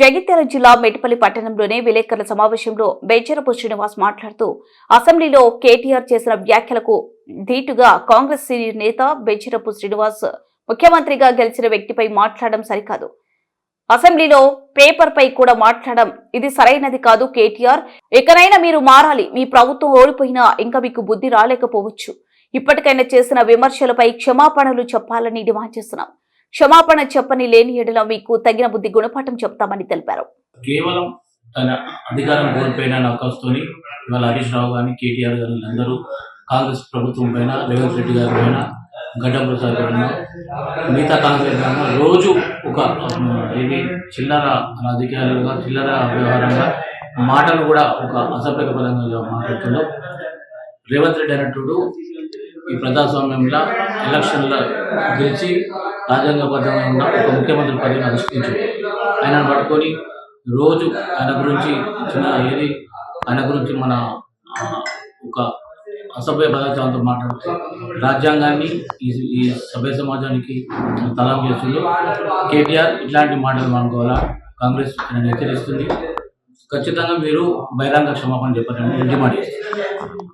జగిత్యాల జిల్లా మెట్పల్లి పట్టణంలోని విలేకరుల సమావేశంలో బెంచరపు శ్రీనివాస్ మాట్లాడుతూ అసెంబ్లీలో కేటీఆర్ చేసిన వ్యాఖ్యలకు ధీటుగా కాంగ్రెస్ సీనియర్ నేత బెంచరపు శ్రీనివాస్ ముఖ్యమంత్రిగా గెలిచిన వ్యక్తిపై మాట్లాడడం సరికాదు, అసెంబ్లీలో పేపర్ పై కూడా మాట్లాడడం ఇది సరైనది కాదు. కేటీఆర్ ఎక్కడైనా మీరు మారాలి. మీ ప్రభుత్వం ఓడిపోయినా ఇంకా మీకు బుద్ధి రాలేకపోవచ్చు. ఇప్పటికైనా చేసిన విమర్శలపై క్షమాపణలు చెప్పాలని డిమాండ్ చేస్తున్నాం. క్షమాపణ చెప్పని లేని ఎడల మీకు తగిన బుద్ధి గుణపాఠం చెప్తామని తెలిపారు. కేవలం తన అధికారం కోల్పోయిన నౌకస్తోని ఇవాళ హరీష్ రావు గాని కేటీఆర్ గారు అందరూ కాంగ్రెస్ ప్రభుత్వం పైన రేవంత్ రెడ్డి గారి పైన గడ్డం ప్రసాద్ పైన మిగతా కాంగ్రెస్ పైన రోజు ఒక ఇది చిల్లర రాజకీయాలుగా చిల్లర వ్యవహారంగా మాటలు కూడా ఒక అసభ్యక పదంగా మాట్లాడుతుందో రేవంత్ రెడ్డి అనేటుడు ఈ ప్రజాస్వామ్యంలో ఎలక్షన్ల గెలిచి రాజ్యాంగబద్ధంగా ఉన్న ఒక ముఖ్యమంత్రి పదవిని అధిష్ఠించారు. ఆయనను పట్టుకొని రోజు ఆయన గురించి ఆయన గురించి మన ఒక అసభ్య పదార్థాలతో మాట్లాడుతూ రాజ్యాంగాన్ని ఈ సభ్య సమాజానికి తలం చేస్తుంది. కేటీఆర్ ఇట్లాంటి మాటలు అనుకోవాలా? కాంగ్రెస్ ఆయన హెచ్చరిస్తుంది. ఖచ్చితంగా మీరు బహిరంగ క్షమాపణ చెప్పాలని డిమాండ్ చేస్తారు.